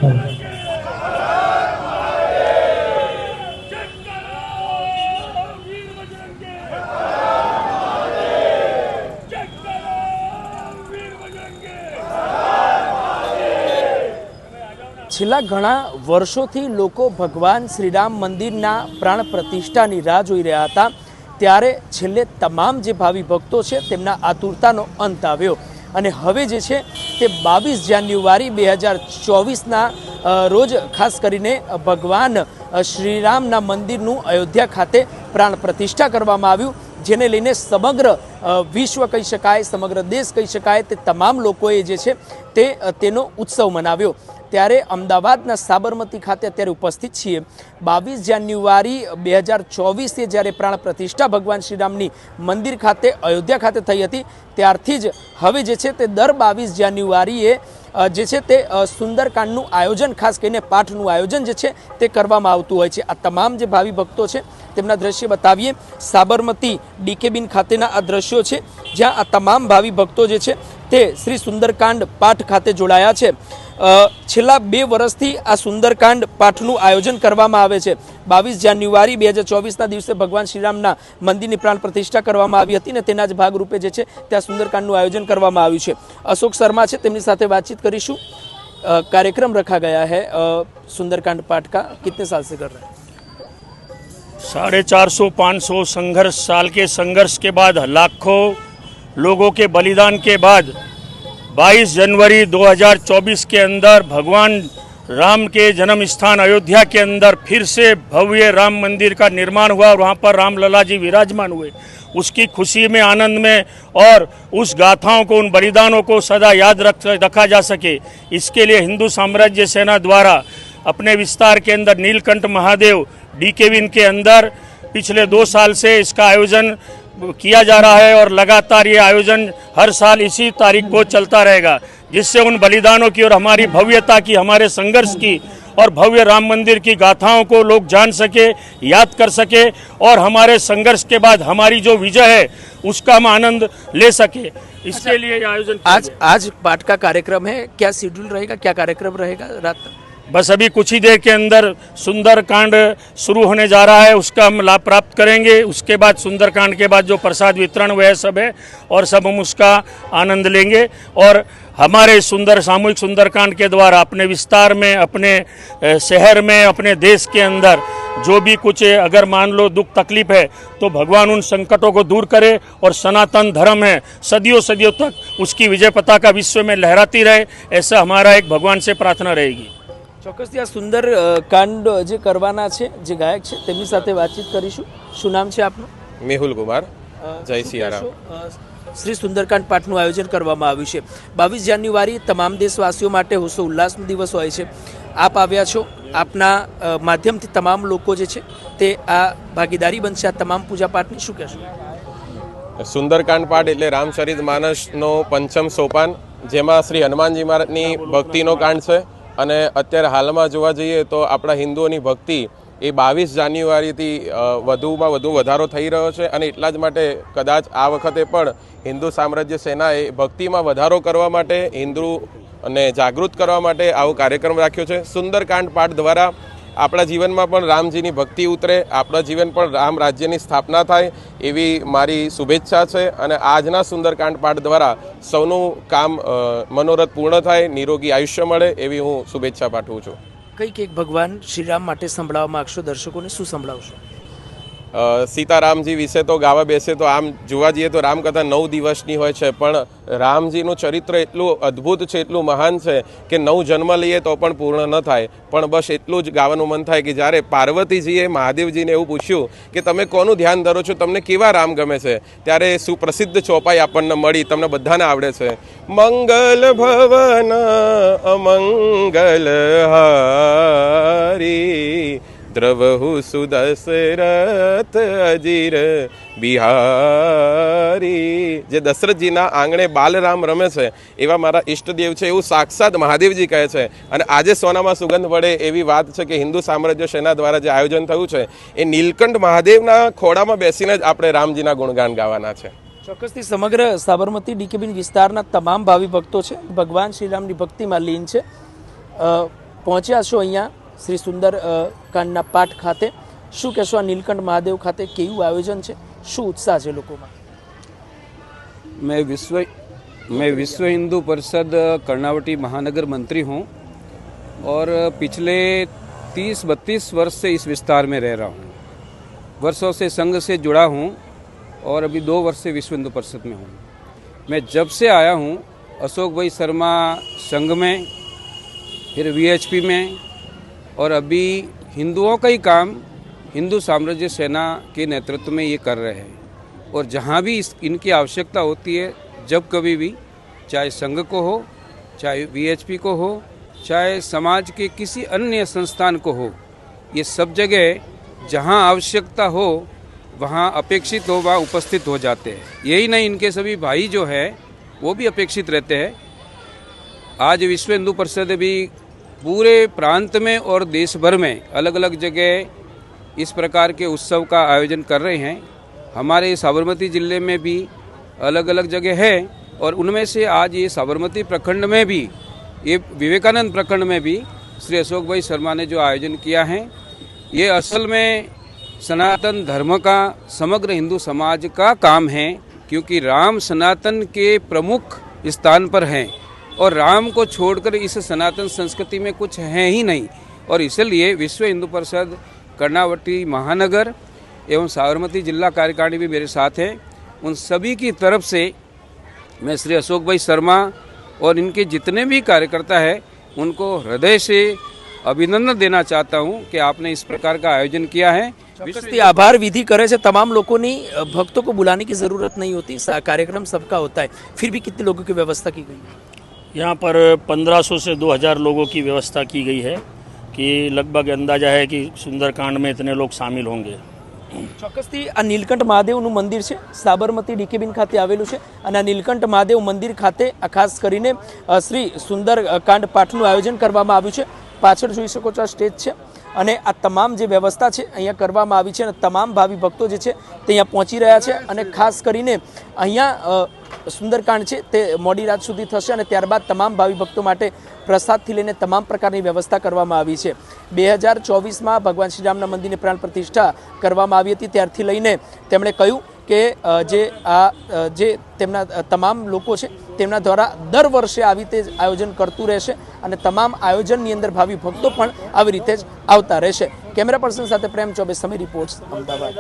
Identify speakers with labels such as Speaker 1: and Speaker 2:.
Speaker 1: છેલ્લા ઘણા વર્ષોથી લોકો ભગવાન શ્રીરામ મંદિરના પ્રાણ પ્રતિષ્ઠાની રાહ જોઈ રહ્યા હતા, ત્યારે છેલ્લે તમામ જે ભાવિ ભક્તો છે તેમના આતુરતાનો અંત આવ્યો અને હવે જે છે તે 22 જાન્યુઆરી 2024ના રોજ ખાસ કરીને ભગવાન શ્રીરામના મંદિરનું અયોધ્યા ખાતે પ્રાણ પ્રતિષ્ઠા કરવામાં આવ્યું, જેને લઈને સમગ્ર વિશ્વ કહી શકાય, સમગ્ર દેશ કહી શકાય, તે તમામ લોકોએ જે છે તેનો ઉત્સવ મનાવ્યો। ત્યારે અમદાવાદના સાબરમતી ખાતે અત્યારે ઉપસ્થિત છીએ। 22 જાન્યુઆરી 2024 જ્યારે પ્રાણ પ્રતિષ્ઠા ભગવાન શ્રીરામની મંદિર ખાતે અયોધ્યા ખાતે થઈ હતી, ત્યારથી જ હવે જે છે તે દર 22 જાન્યુઆરીએ જે છે તે સુંદરકાંડનું આયોજન, ખાસ કરીને પાઠનું આયોજન જે છે તે કરવામાં આવતું હોય છે। આ તમામ જે ભાવિ ભક્તો છે તેમના દ્રશ્ય બતાવીએ। સાબરમતી ડીકેબીન ખાતેના આ દ્રશ્યો છે, જ્યાં આ તમામ ભાવિ ભક્તો જે છે તે શ્રી સુંદરકાંડ પાઠ ખાતે જોડાયા છે। છેલ્લા 2 વર્ષથી આ સુંદરકાંડ પાઠનું આયોજન કરવામાં આવે છે। 22 જાન્યુઆરી 2024ના દિવસે ભગવાન શ્રીરામના મંદિરની પ્રાણ પ્રતિષ્ઠા કરવામાં આવી હતી અને તેના જ ભાગરૂપે જે છે ત્યાં સુંદરકાંડનું આયોજન કરવામાં આવ્યું છે। અશોક શર્મા છે, તેમની સાથે વાતચીત કરીશું। कार्यक्रम रखा गया है सुंदरकांड पाठ का, कितने साल से कर रहे हैं?
Speaker 2: 450-500 संघर्ष साल के संघर्ष के बाद, लाखों लोगों के बलिदान के बाद 22 जनवरी 2024 के अंदर भगवान राम के जन्म स्थान अयोध्या के अंदर फिर से भव्य राम मंदिर का निर्माण हुआ और वहाँ पर राम लला जी विराजमान हुए। उसकी खुशी में, आनंद में और उस गाथाओं को, उन बलिदानों को सदा याद रखा जा सके, इसके लिए हिंदू साम्राज्य सेना द्वारा अपने विस्तार के अंदर नीलकंठ महादेव डीकेविन के अंदर पिछले 2 साल से इसका आयोजन किया जा रहा है और लगातार ये आयोजन हर साल इसी तारीख को चलता रहेगा, जिससे उन बलिदानों की और हमारी भव्यता की, हमारे संघर्ष की और भव्य राम मंदिर की गाथाओं को लोग जान सके, याद कर सके और हमारे संघर्ष के बाद हमारी जो विजय है उसका हम आनंद ले सके, इसके लिए ये आयोजन।
Speaker 1: आज पाठ का कार्यक्रम है, क्या शेड्यूल रहेगा, क्या कार्यक्रम रहेगा रात तक?
Speaker 2: बस अभी कुछ ही देर के अंदर सुंदरकांड शुरू होने जा रहा है, उसका हम लाभ प्राप्त करेंगे। उसके बाद सुंदरकांड के बाद जो प्रसाद वितरण वह सब है और सब हम उसका आनंद लेंगे और हमारे सामूहिक सुंदरकांड के द्वारा अपने विस्तार में, अपने शहर में, अपने देश के अंदर जो भी कुछ अगर मान लो दुख तकलीफ है तो भगवान उन संकटों को दूर करे और सनातन धर्म है सदियों सदियों तक उसकी विजय पताका विश्व में लहराती रहे, ऐसा हमारा एक भगवान से प्रार्थना रहेगी।
Speaker 1: ચોક્કસથી આ સુંદર કાંડ જે કરવાના છે, જે ગાયક છે તેમની સાથે વાતચીત કરીશું। શું નામ છે આપનું?
Speaker 3: મેહુલ કુમાર। જય સિયારામ।
Speaker 1: શ્રી સુંદરકાંડ પાઠનું આયોજન કરવામાં આવ્યું છે। 22 જાન્યુઆરી તમામ દેશવાસીઓ માટે હોશો ઉલ્લાસનો દિવસ હોય છે। આપ આવ્યા છો, આપના માધ્યમથી તમામ લોકો જે છે તે આ ભાગીદારી બનશે આ તમામ પૂજા પાઠની, શું કહેશો?
Speaker 3: સુંદરકાંડ પાઠ એટલે રામચરિત માનસનો 5મ સોપાન, જેમાં શ્રી હનુમાનજી મહારાજની ભક્તિનો કાંડ છે અને અત્યારે હાલમાં જોવા જઈએ તો આપણા હિન્દુઓની ભક્તિ એ 22 જાન્યુઆરીથી વધુમાં વધુ વધારો થઈ રહ્યો છે અને એટલા જ માટે કદાચ આ વખતે પણ હિન્દુ સામ્રાજ્ય સેનાએ ભક્તિમાં વધારો કરવા માટે, હિન્દુને જાગૃત કરવા માટે આવો કાર્યક્રમ રાખ્યો છે। સુંદરકાંડ પાઠ દ્વારા આપણા જીવનમાં પણ રામજીની ભક્તિ ઉતરે, આપણા જીવન પણ રામ રાજ્યની સ્થાપના થાય એવી મારી શુભેચ્છા છે અને આજના સુંદરકાંડ પાઠ દ્વારા સૌનું કામ મનોરથ પૂર્ણ થાય, નિરોગી આયુષ્ય મળે એવી હું શુભેચ્છા પાઠવું છું।
Speaker 1: કંઈક એક ભગવાન શ્રીરામ માટે સંભળાવવા માગશો દર્શકોને, શું સંભળાવશો?
Speaker 3: સીતારામજી વિશે તો ગાવા બેસે તો આમ જોવા જઈએ તો રામકથા 9 દિવસની હોય છે, પણ રામજીનું ચરિત્ર એટલું અદ્ભુત છે, એટલું મહાન છે કે 9 જન્મ લઈએ તો પણ પૂર્ણ ન થાય। પણ બસ એટલું જ ગાવાનું મન થાય કે જ્યારે પાર્વતીજીએ મહાદેવજીને એવું પૂછ્યું કે તમે કોનું ધ્યાન ધરો છો, તમને કેવા રામ ગમે છે, ત્યારે સુપ્રસિદ્ધ ચોપાઈ આપણને મળી, તમને બધાને આવડે છે, મંગલ ભવન અમંગલ હારી દ્રવહુ સુદશરથ અજીર બિહારી। જે દશરથજીના આંગણે બાલરામ રમે છે એવા મારા ઈષ્ટદેવ છે એવું સાક્ષાત મહાદેવજી કહે છે અને આજે સોનામાં સુગંધ વળે એવી વાત છે કે હિન્દુ સામ્રાજ્ય સેના દ્વારા જે આયોજન થયું છે એ નીલકંઠ મહાદેવના ખોળામાં બેસીને જ આપણે રામજીના ગુણગાન ગાવાના છે।
Speaker 1: ચોક્કસથી સમગ્ર સાબરમતી ડીકેબીન વિસ્તારના તમામ ભાવિ ભક્તો છે ભગવાન શ્રીરામની ભક્તિમાં લીન છે। પહોંચ્યા છો અહીંયા શ્રી સુંદર કાંડના પાઠ ખાતે, શું કહેશો? આ નીલકંઠ મહાદેવ ખાતે કેવું આયોજન છે, શું उत्साह છે લોકોમાં?
Speaker 4: मैं विश्व हिंदू परिषद कर्णावटी महानगर मंत्री हूँ और पिछले 30-32 वर्ष से इस विस्तार में रह रहा हूँ। वर्षों से संघ से जुड़ा हूँ और अभी 2 वर्ष से विश्व हिंदू परिषद में हूँ। मैं जब से आया हूँ अशोक भाई शर्मा संघ में, फिर वीएचपी में, और अभी हिंदुओं का ही काम हिंदू साम्राज्य सेना के नेतृत्व में ये कर रहे हैं। और जहाँ भी इनकी आवश्यकता होती है, जब कभी भी, चाहे संघ को हो, चाहे वीएचपी को हो, चाहे समाज के किसी अन्य संस्थान को हो, ये सब जगह जहाँ आवश्यकता हो, वहाँ अपेक्षित हो, वहाँ उपस्थित हो जाते हैं। यही नहीं, इनके सभी भाई जो है वो भी अपेक्षित रहते हैं। आज विश्व हिंदू परिषद भी पूरे प्रांत में और देश भर में अलग अलग जगह इस प्रकार के उत्सव का आयोजन कर रहे हैं। हमारे साबरमती जिले में भी अलग अलग जगह है और उनमें से आज ये साबरमती प्रखंड में भी, ये विवेकानंद प्रखंड में भी श्री अशोक भाई शर्मा ने जो आयोजन किया है, ये असल में सनातन धर्म का, समग्र हिंदू समाज का काम है, क्योंकि राम सनातन के प्रमुख स्थान पर हैं और राम को छोड़कर इस सनातन संस्कृति में कुछ है ही नहीं। और इसलिए विश्व हिंदू परिषद कर्णावटी महानगर एवं साबरमती जिला कार्यकारिणी भी मेरे साथ है। उन सभी की तरफ से मैं श्री अशोक भाई शर्मा और इनके जितने भी कार्यकर्ता हैं उनको हृदय से अभिनंदन देना चाहता हूं कि आपने इस प्रकार का आयोजन किया है।
Speaker 1: ચોક્કસથી આભાર વિધિ કરે છે તમામ લોકોની, भक्तों को बुलाने की ज़रूरत नहीं होती, कार्यक्रम सबका होता है। फिर भी कितने लोगों की व्यवस्था की गई है?
Speaker 2: यहाँ पर 1500 से 2000 लोगों की व्यवस्था की गई है कि लगभग अंदाजा है कि सुंदरकांड में इतने लोग शामिल होंगे।
Speaker 1: ચોક્કસથી આ નીલકંઠ મહાદેવનું મંદિર છે, સાબરમતી ડીકેબીન ખાતે આવેલું છે અને આ નીલકંઠ મહાદેવ મંદિર ખાતે ખાસ કરીને શ્રી સુંદરકાંડ પાઠનું આયોજન કરવામાં આવ્યું છે। પાછળ જોઈ શકો છો આ સ્ટેજ છે અને આ તમામ જે વ્યવસ્થા છે અહીંયા કરવામાં આવી છે અને તમામ ભાવિ ભક્તો જે છે તે અહીંયા પહોંચી રહ્યા છે અને ખાસ કરીને અહીંયા સુંદરકાંડ છે તે મોડી રાત સુધી થશે અને ત્યારબાદ તમામ ભાવિ ભક્તો માટે પ્રસાદથી લઈને તમામ પ્રકારની વ્યવસ્થા કરવામાં આવી છે। 2024માં ભગવાન શ્રીરામના મંદિરની પ્રાણ પ્રતિષ્ઠા કરવામાં આવી હતી, ત્યારથી લઈને તેમણે કહ્યું કે જે તેમના તમામ લોકો છે તેમના દ્વારા દર વર્ષે આવી રીતે જ આયોજન કરતું રહેશે અને તમામ આયોજનની અંદર ભાવિ ભક્તો પણ આવી રીતે જ આવતા રહેશે। કેમેરા પર્સન સાથે પ્રેમ ચોબે, સમય રિપોર્ટ્સ, અમદાવાદ।